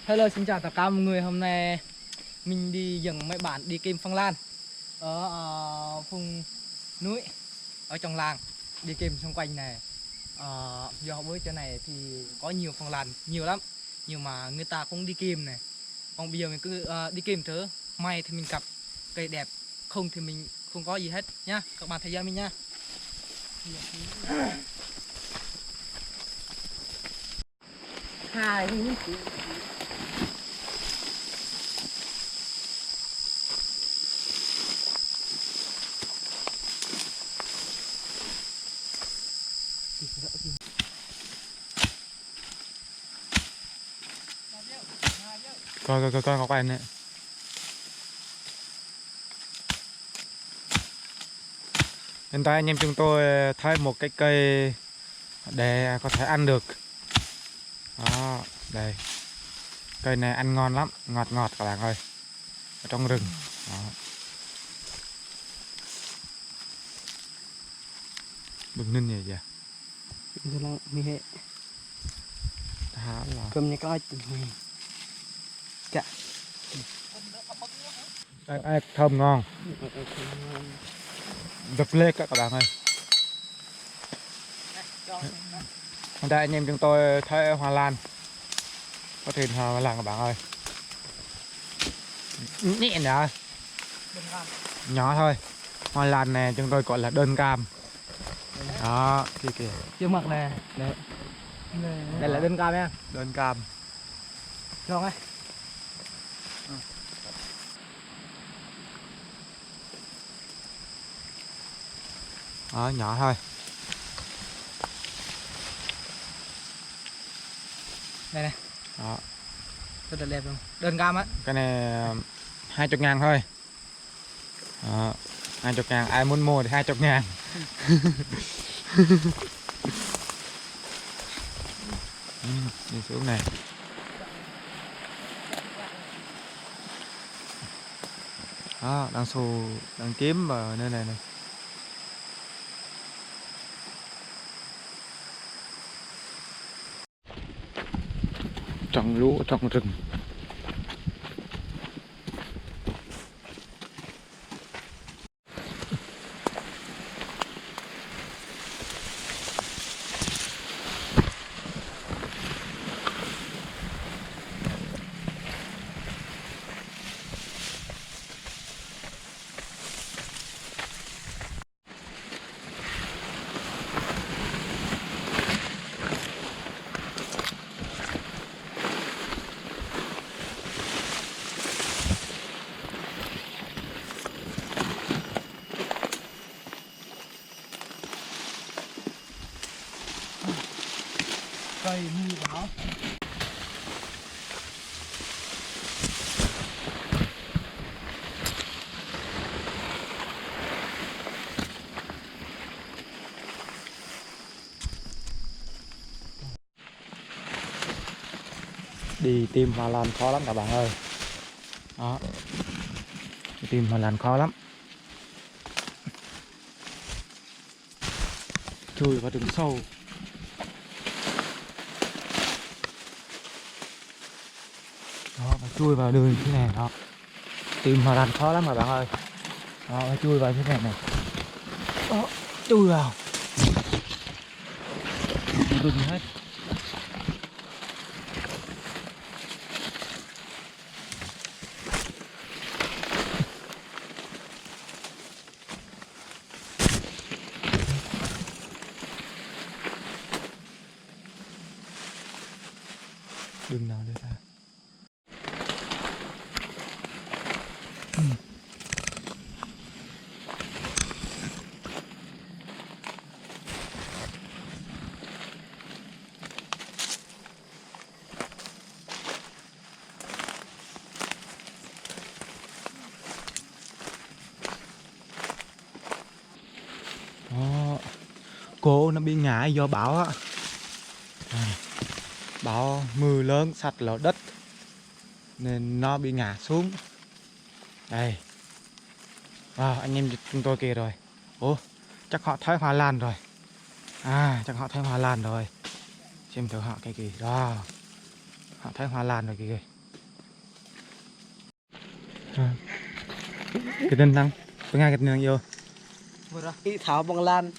Hello, xin chào tất cả mọi người. Hôm nay mình đi dẫn mấy bạn đi kiếm phân lan ở vùng núi ở trong làng, đi kiếm xung quanh này. Do với chỗ này thì có nhiều phân lan nhiều lắm, nhưng mà người ta cũng đi kiếm này. Còn bây giờ mình cứ đi kiếm thử, may thì mình gặp cây đẹp, không thì mình không có gì hết nhá. Các bạn theo dõi mình nha. Hai coi Ngọc Anh này. Hiện tại anh em chúng tôi thấy một cái cây để có thể ăn được. Đó, đây. Cây này ăn ngon lắm, ngọt ngọt các bạn ơi. Ở trong rừng. Đó. Đừng ninh vậy kìa. mi hệ Há là cơm như coi chả thơm ngon. Dập lê các bạn ơi. Hiện tại anh em chúng tôi thấy hoa lan. Có thuyền hoa lan các bạn ơi. Nhẹ nè. Nhỏ thôi. Hoa lan này chúng tôi gọi là đơn cam. Đó, kia kìa. trước mặt này, đây là đơn cam nha. Đơn cam. Cho ngay. Đó, nhỏ thôi. Đây này. Đó. Rất là đẹp luôn. Đơn cam á. Cái này 20.000 thôi. Đó. 20.000, ai muốn mua thì 20.000. Đi xuống này. Đó, đang kiếm vào nơi này này. Trồng lúa trong rừng. Cây mưa bão. Đi tìm hoa lan khó lắm các bạn ơi. Đó. Đi tìm hoa lan khó lắm. Chui vào rừng sâu. Đó, phải chui vào đường thế này đó. Tìm hoa lan khó lắm các bạn ơi. Đó, phải chui vào thế này này. Đó, chui vào. Rừng hết. Đường nào đây ta? Đó. Cổ nó bị ngã do bão á. Bão mưa lớn sạt lở đất nên nó bị ngã xuống. Đây. Anh em chúng tôi kìa rồi. Ủa, chắc họ thấy hoa lan rồi. Chắc họ thấy hoa lan rồi. Xem thử họ cái gì đó. Họ thấy hoa lan rồi kìa. cái tên thằng ngay cái tên yêu vừa rồi đi thảo bằng lan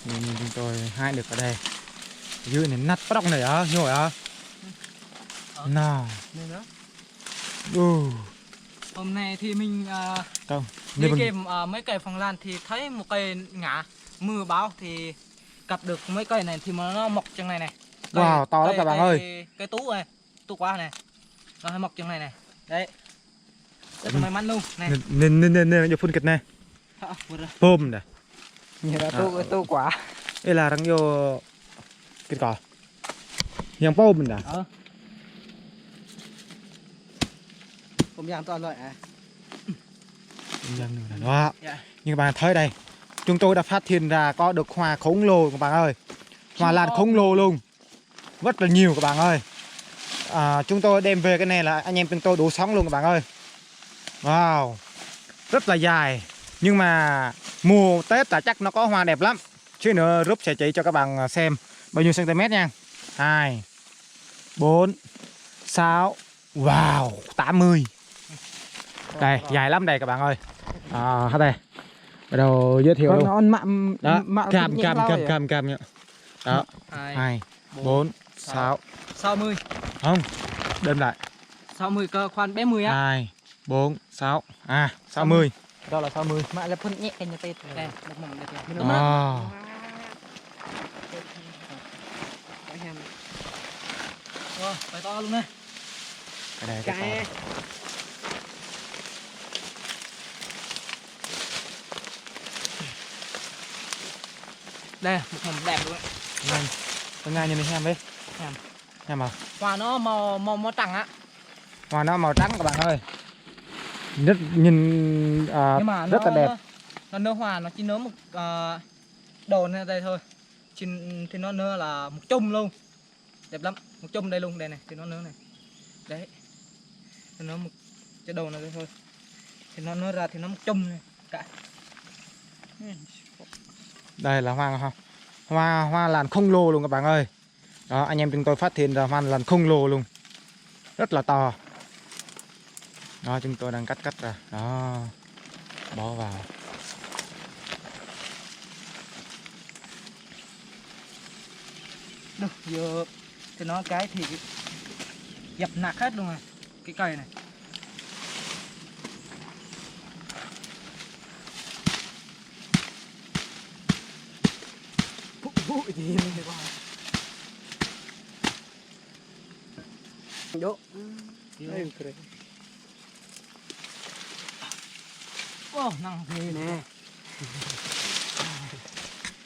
nhìn chúng tôi hai được ở đây dưới này nát bắt này á nhồi á nào nữa. Hôm nay thì mình không đi kìm mấy cây phong lan thì thấy một cây ngã mưa bão thì gặp được mấy cây này thì mà nó mọc chân này này. Wow, to lắm các bạn ơi. Cây tú này, tú quá này. Nó hay mọc chân này này. Đấy. Rất là may mắn luôn này. nên phun kịch này. Phôm này. như là tu quả Đây là đang vô kịch cỏ. Yang phôm mình đã. không dám toàn loại à Đó. Như các bạn thấy đây, chúng tôi đã phát hiện ra có được hoa khổng lồ các bạn ơi. Hoa lan khổng lồ luôn. Rất là nhiều các bạn ơi. Chúng tôi đem về cái này là anh em chúng tôi đủ sống luôn các bạn ơi. Wow. Rất là dài. Nhưng mà mùa Tết là chắc nó có hoa đẹp lắm. Chứ nữa Rúp sẽ chỉ cho các bạn xem bao nhiêu cm nha. 2 4 6 wow 80. Đây dài lắm đây các bạn ơi. Đây bắt đầu giới thiệu luôn. nó mặn Đó, mặn cam nhá. Đó, 2 4 6 60. Không, đếm lại. 60 cơ khoan bé 10 á. 2 4 6 60. đó là 60 mạ là phân nhẹ cái nhà tết Đây, một mỏng đây kìa. Phải to luôn đây. Cái này cái Đây, một mỏng đẹp luôn đấy. Ngay nhìn mình xem đi. Xem mà. Hoa nó màu trắng á. Hoa nó màu trắng các bạn ơi. Rất nhìn Nhưng mà rất là đẹp. Nó nở hoa nó chỉ nở một đồ này đây thôi. Thì nó nở là một chùm luôn. Đẹp lắm, một chùm đây luôn đây này, thì nó nở này. Đấy. Nó nở một cái đồ này đây thôi. Thì nó nở ra thì nó một chùm này cả. Đây là hoa hoa lan khổng lồ luôn các bạn ơi. Đó, anh em chúng tôi phát hiện ra hoa lan khổng lồ luôn. Rất là to. Đó, chúng tôi đang cắt ra. Đó. Bỏ vào. Được, giờ thì nó cái thì dập nát hết luôn rồi. Cái cây này. gì Đỗ. Năng thế nè.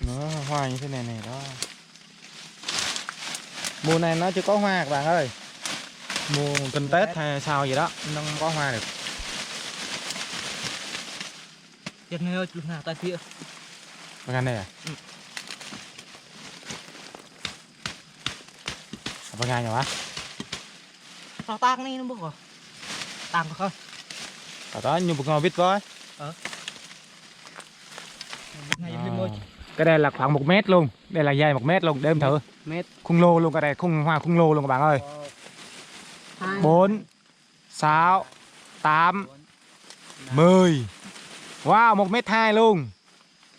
Nó hoa như thế này này đó. Mùa này nó chưa có hoa các bạn ơi. Mùa gần Tết hay sao gì đó nó không có hoa được. Chết nơi ơi, lúc nào tay phía. Bằng này à? Bằng ngay nhỉ bác? Sao tang đi nó bước rồi. Tang có không? Ở đó như một ngôi vít với. Này bên môi. Cái đây là khoảng 1 mét luôn. Đây là dài 1 mét luôn, đếm thử. Mét. Khung lô luôn, cái này hoa khung lô luôn các bạn ơi. 4 6 8 10. Wow, 1m2 luôn.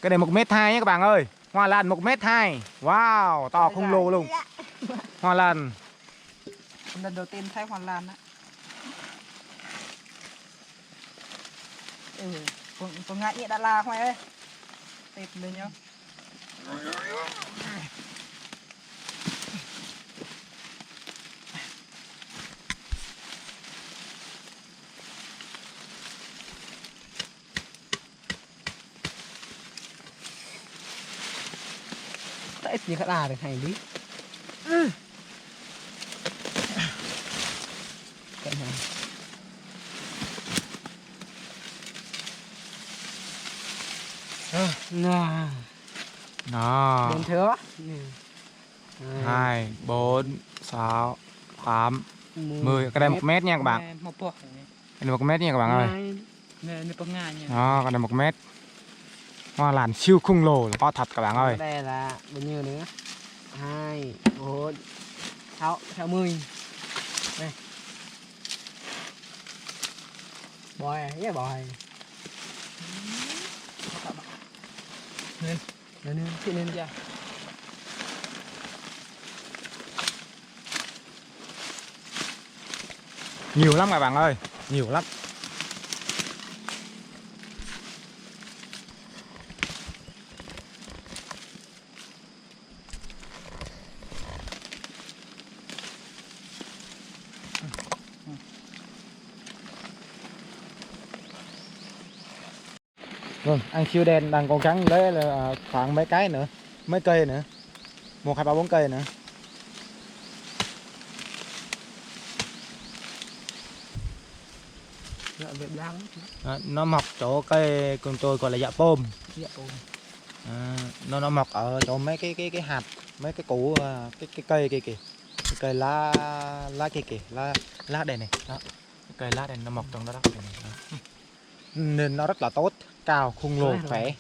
Cái này 1m2 nhé các bạn ơi. Hoa lan 1m2. Wow, to khung lồ luôn. Hoa lan. Lần đầu tiên thấy hoa lan á. Con ngại nhẹ đã la khoai ơi. Tệp lên nhá. Tại gì khá đà được hành lý. Cái này. Đó. Bốn thứa. 2 4 6 8 10. Cái đây 1 mét nha các bạn. Một bộ. Cái này 1 mét nha các bạn ơi. Này có ngài nha. Đó, cái này 1 mét. Hoa lan siêu khủng lồ, to thật các bạn ơi. Đây là bao nhiêu nữa? 2 4 6 10. Đây. bòi nhé bòi nên chị nên chưa Nhiều lắm các bạn ơi, nhiều lắm. Vâng, anh siêu đen đang cố gắng lấy là khoảng mấy cái nữa, mấy cây nữa, 1, 2, 3, 4 cây nữa. Việt Nam Nó mọc chỗ cây con tôi gọi là dạ pôm. dạ ôm Nó mọc ở chỗ mấy cái hạt, mấy cái củ cái cây kia kìa, cái cây lá kia kìa, lá đây này đó, cái cây lá đây nó mọc trong đó, đó. Nên nó rất là tốt, cao, khung lồ, khỏe.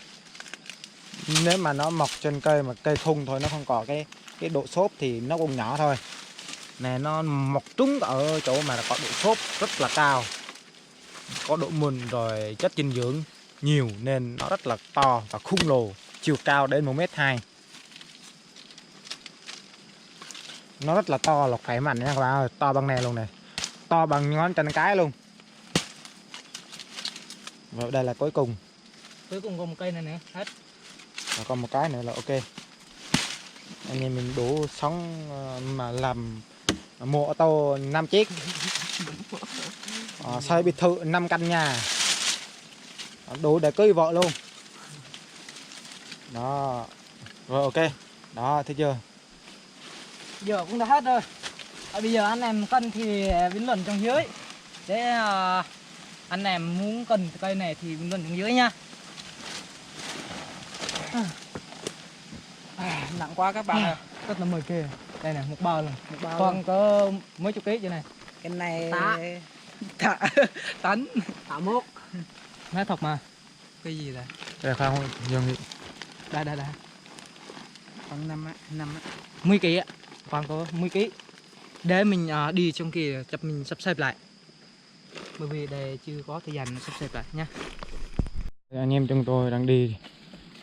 Nếu mà nó mọc trên cây mà cây khung thôi, nó không có cái độ xốp thì nó cũng nhỏ thôi. Nè, nó mọc trúng ở chỗ mà có độ xốp rất là cao, có độ mùn rồi chất dinh dưỡng nhiều nên nó rất là to và khung lồ, chiều cao đến 1m2. Nó rất là to, là khỏe mạnh nha các bạn ơi, to bằng này luôn này, to bằng ngón chân cái luôn. Và đây là cuối cùng có một cây này nè hết. và còn một cái nữa là ok. Anh em mình đủ sống mà làm mua ô tô 5 chiếc, xây biệt thự 5 căn nhà, đủ để cưới vợ luôn đó. Rồi ok đó, thấy chưa? Giờ cũng đã hết rồi. Bây giờ anh em cân thì bình luận trong dưới để anh em muốn cần cây này thì bình luận trong dưới nha. Nặng quá các bạn ơi. Rất là 10 kg. Đây này, một bao rồi, Một bao còn có mấy chục ký vậy này. cái này Tạ. tấn tạ mốt. Nói thật mà. Cái gì đây? Đây không dừng. Đây. Khoảng 5 á, 10 kg ạ. Còn có 10 kg. Để mình đi trong kia chập mình sắp xếp lại. Bởi vì đây chưa có thời gian sắp xếp lại nha. Anh em chúng tôi đang đi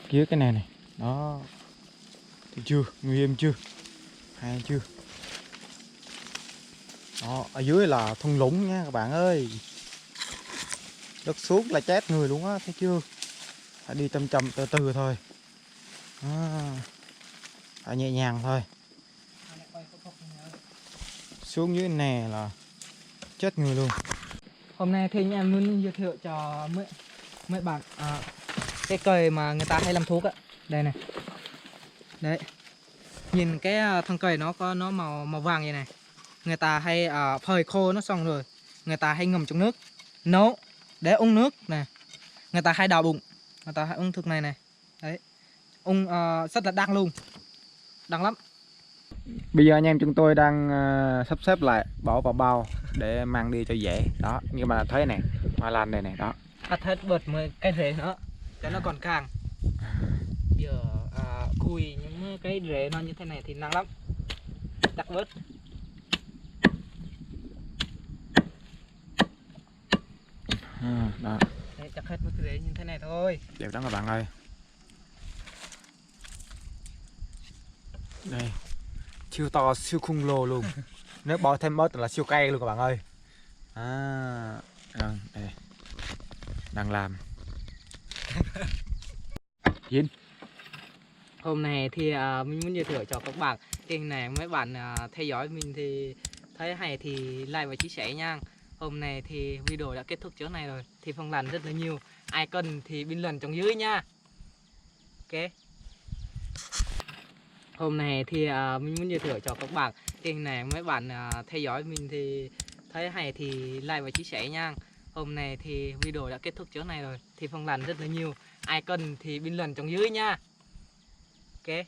kia cái này này đó, thì chưa nguy hiểm chưa, hay chưa đó. Ở dưới là thung lũng nha các bạn ơi, đất xuống là chết người luôn á, thấy chưa? Phải đi chậm chậm từ từ thôi, phải nhẹ nhàng thôi. Xuống dưới này là chết người luôn. Hôm nay thì em muốn giới thiệu cho mấy bạn cái cây mà người ta hay làm thuốc á. Đây này. Đấy. Nhìn cái thân cây nó có nó màu vàng vậy này. Người ta hay phơi khô nó xong rồi, người ta hay ngâm trong nước nấu để uống nước nè. Người ta hay đào bụng, người ta hay uống thuốc này này. Đấy. Uống rất là đắng luôn. Đắng lắm. Bây giờ anh em chúng tôi đang sắp xếp lại, bỏ vào bao để mang đi cho dễ đó. Như mà thấy này, hoa lan này này đó. Cắt hết bớt mấy cái rễ nữa cho nó còn càng. Giờ cùi những cái rễ nó như thế này thì nặng lắm. Chặt bớt. Đó. Đấy, chặt hết mấy cái rễ như thế này thôi. Đẹp lắm các bạn ơi. Đây, siêu to, siêu khủng lồ luôn. Nếu bỏ thêm bớt là siêu cay luôn các bạn ơi. Đây, đang làm. Dính. Hôm nay thì mình muốn giới thiệu cho các bạn cái này, mấy bạn theo dõi mình thì thấy hay thì like và chia sẻ nha. Hôm nay thì video đã kết thúc chỗ này rồi, thì Phong làm rất là nhiều, ai cần thì bình luận trong dưới nha. Ok. Hôm nay thì mình muốn giới thiệu cho các bạn cái này, mấy bạn theo dõi mình thì thấy hay thì like và chia sẻ nha. Hôm nay thì video đã kết thúc chỗ này rồi, thì Phong làm rất là nhiều, ai cần thì bình luận trong dưới nha. Ok.